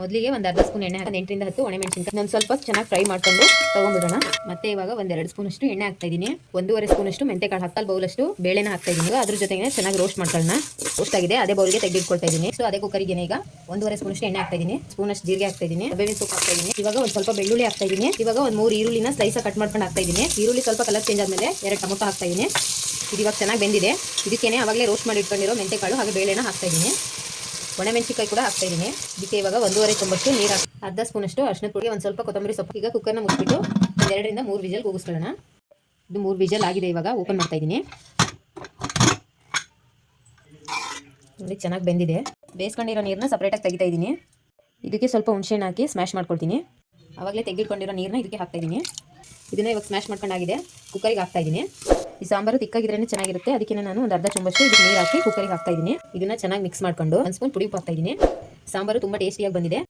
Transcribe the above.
ಮೊದಲಿಗೆ ಒಂದು ಅರ್ಧ ಸ್ಪೂನ್ ಎಣ್ಣೆ ಹಾಕಿ 8 ರಿಂದ 10 ಒಣಮೆಣಸಿನಕಾಯಿ ಒಂದು ಸ್ವಲ್ಪ ಚೆನ್ನಾಗಿ ಫ್ರೈ ಮಾಡ್ಕೊಂಡು ತಗೊಂಡ್ಬಿಡೋಣ. ಮತ್ತೆ ಇವಾಗ ಒಂದು 2 ಸ್ಪೂನ್ ಅಷ್ಟು ಎಣ್ಣೆ ಹಾಕ್ತಾ ಇದ್ದೀನಿ. 1.5 ಸ್ಪೂನ್ ಅಷ್ಟು ಮೆಂತೆಕಾಳು ಹಾಕಿ ಬೌಲ್ ಅಷ್ಟು ಬೇಳೆನ ಹಾಕ್ತಾ ಇದ್ದೀನಿ. ಅದ್ರ ಜೊತೆಗೆ ಚೆನ್ನಾಗಿ ರೋಸ್ಟ್ ಮಾಡ್ಕೊಳ್ಳೋಣ. ರೋಸ್ಟ್ ಆಗಿದೆ, ಅದೇ ಬೌಲ್ಗೆ ತೆಗೆದಿಟ್ಕೊಳ್ತಾ ಇದ್ದೀನಿ. ಸೊ ಅದೇ ಕುಕ್ಕರಿಗೆ ಈಗ 1.5 ಸ್ಪೂನ್ ಅಷ್ಟು ಎಣ್ಣೆ ಹಾಕ್ತಾ ಇದ್ದೀನಿ. ಸ್ಪೂನ್ ಅಷ್ಟು ಜೀರಿಗೆ ಹಾಕ್ತಾ ಇದ್ದೀನಿ. ಬೇವಿನ ಸೊಪ್ಪು ಹಾಕ್ತಾ ಇದ್ದೀನಿ. ಇವಾಗ ಒಂದು ಸ್ವಲ್ಪ ಬೆಳ್ಳುಳ್ಳಿ ಹಾಕ್ತಾ ಇದ್ದೀನಿ. ಇವಾಗ ಒಂದು 3 ಈರುಳ್ಳಿನ ಸ್ಲೈಸ್ ಕಟ್ ಮಾಡ್ಕೊಂಡು ಹಾಕ್ತಾ ಇದ್ದೀನಿ. ಈರುಳ್ಳಿ ಸ್ವಲ್ಪ ಕಲರ್ ಚೇಂಜ್ ಆದ್ಮೇಲೆ 2 ಟೊಮೊಟೊ ಹಾಕ್ತಾ ಇದ್ದೀನಿ. ಇದು ಇವಾಗ ಚೆನ್ನಾಗಿ ಬೆಂದಿದೆ. ಇದಕ್ಕೇನೆ ಅವಾಗಲೇ ರೋಸ್ಟ್ ಮಾಡಿ ಇಟ್ಕೊಂಡಿರೋ ಮೆಂತೆಕಾಳು ಹಾಗೆ ಬೇಳೆನ ಹಾಕ್ತಾ ಇದ್ದೀನಿ. ಒಣಮೆಣಸಿನಕಾಯಿ ಕೂಡ ಹಾಕ್ತಾ ಇದ್ದೀನಿ. ಇದಕ್ಕೆ ಇವಾಗ 1.5 ಚಮಚಷ್ಟು ನೀರು ಹಾಕಿ ಅರ್ಧ ಸ್ಪೂನ್ ಅಷ್ಟು ಅರಿಶಿಣದ ಪುಡಿ, ಒಂದು ಸ್ವಲ್ಪ ಕೊತ್ತಂಬರಿ ಸೊಪ್ಪು. ಈಗ ಕುಕ್ಕರ್ನ ಮುಚ್ಚಿಬಿಟ್ಟು 2 ರಿಂದ 3 ವಿಜಲ್ ಕೂಗಿಸ್ಕೊಳ್ಳೋಣ. ಇದು 3 ವಿಜಲ್ ಆಗಿದೆ. ಇವಾಗ ಓಪನ್ ಮಾಡ್ತಾ ಇದ್ದೀನಿ. ನೋಡಿ ಚೆನ್ನಾಗಿ ಬೆಂದಿದೆ. ಬೇಯಿಸ್ಕೊಂಡಿರೋ ನೀರನ್ನ ಸಪ್ರೇಟಾಗಿ ತೆಗಿತಾ ಇದ್ದೀನಿ. ಇದಕ್ಕೆ ಸ್ವಲ್ಪ ಹುಣಸೆಹಣ್ಣು ಹಾಕಿ ಸ್ಮ್ಯಾಶ್ ಮಾಡ್ಕೊಳ್ತೀನಿ. ಆವಾಗಲೇ ತೆಗೆದಿಟ್ಕೊಂಡಿರೋ ನೀರನ್ನ ಇದಕ್ಕೆ ಹಾಕ್ತಾ ಇದ್ದೀನಿ. ಇದನ್ನ ಇವಾಗ ಸ್ಮ್ಯಾಶ್ ಮಾಡ್ಕೊಂಡಾಗಿದೆ. ಕುಕ್ಕರಿಗೆ ಹಾಕ್ತಾ ಇದ್ದೀನಿ. ಈ ಸಾಂಬಾರು ತಿಕ್ಕಾಗಿದ್ರೇ ಚೆನ್ನಾಗಿರುತ್ತೆ. ಅದಕ್ಕೆ ನಾನು ಒಂದು ಅರ್ಧ ಚಮಚಷ್ಟು ಇದಕ್ಕೆ ನೀರು ಹಾಕಿ ಕುಕ್ಕರಿಗೆ ಹಾಕ್ತಾ ಇದ್ದೀನಿ. ಇದನ್ನ ಚೆನ್ನಾಗಿ ಮಿಕ್ಸ್ ಮಾಡ್ಕೊಂಡು 1 ಸ್ಪೂನ್ ಪುಡಿ ಉಪ್ಪು ಹಾಕ್ತಾ ಇದ್ದೀನಿ. ಸಾಂಬಾರು ತುಂಬ ಟೇಸ್ಟಿಯಾಗಿ ಬಂದಿದೆ.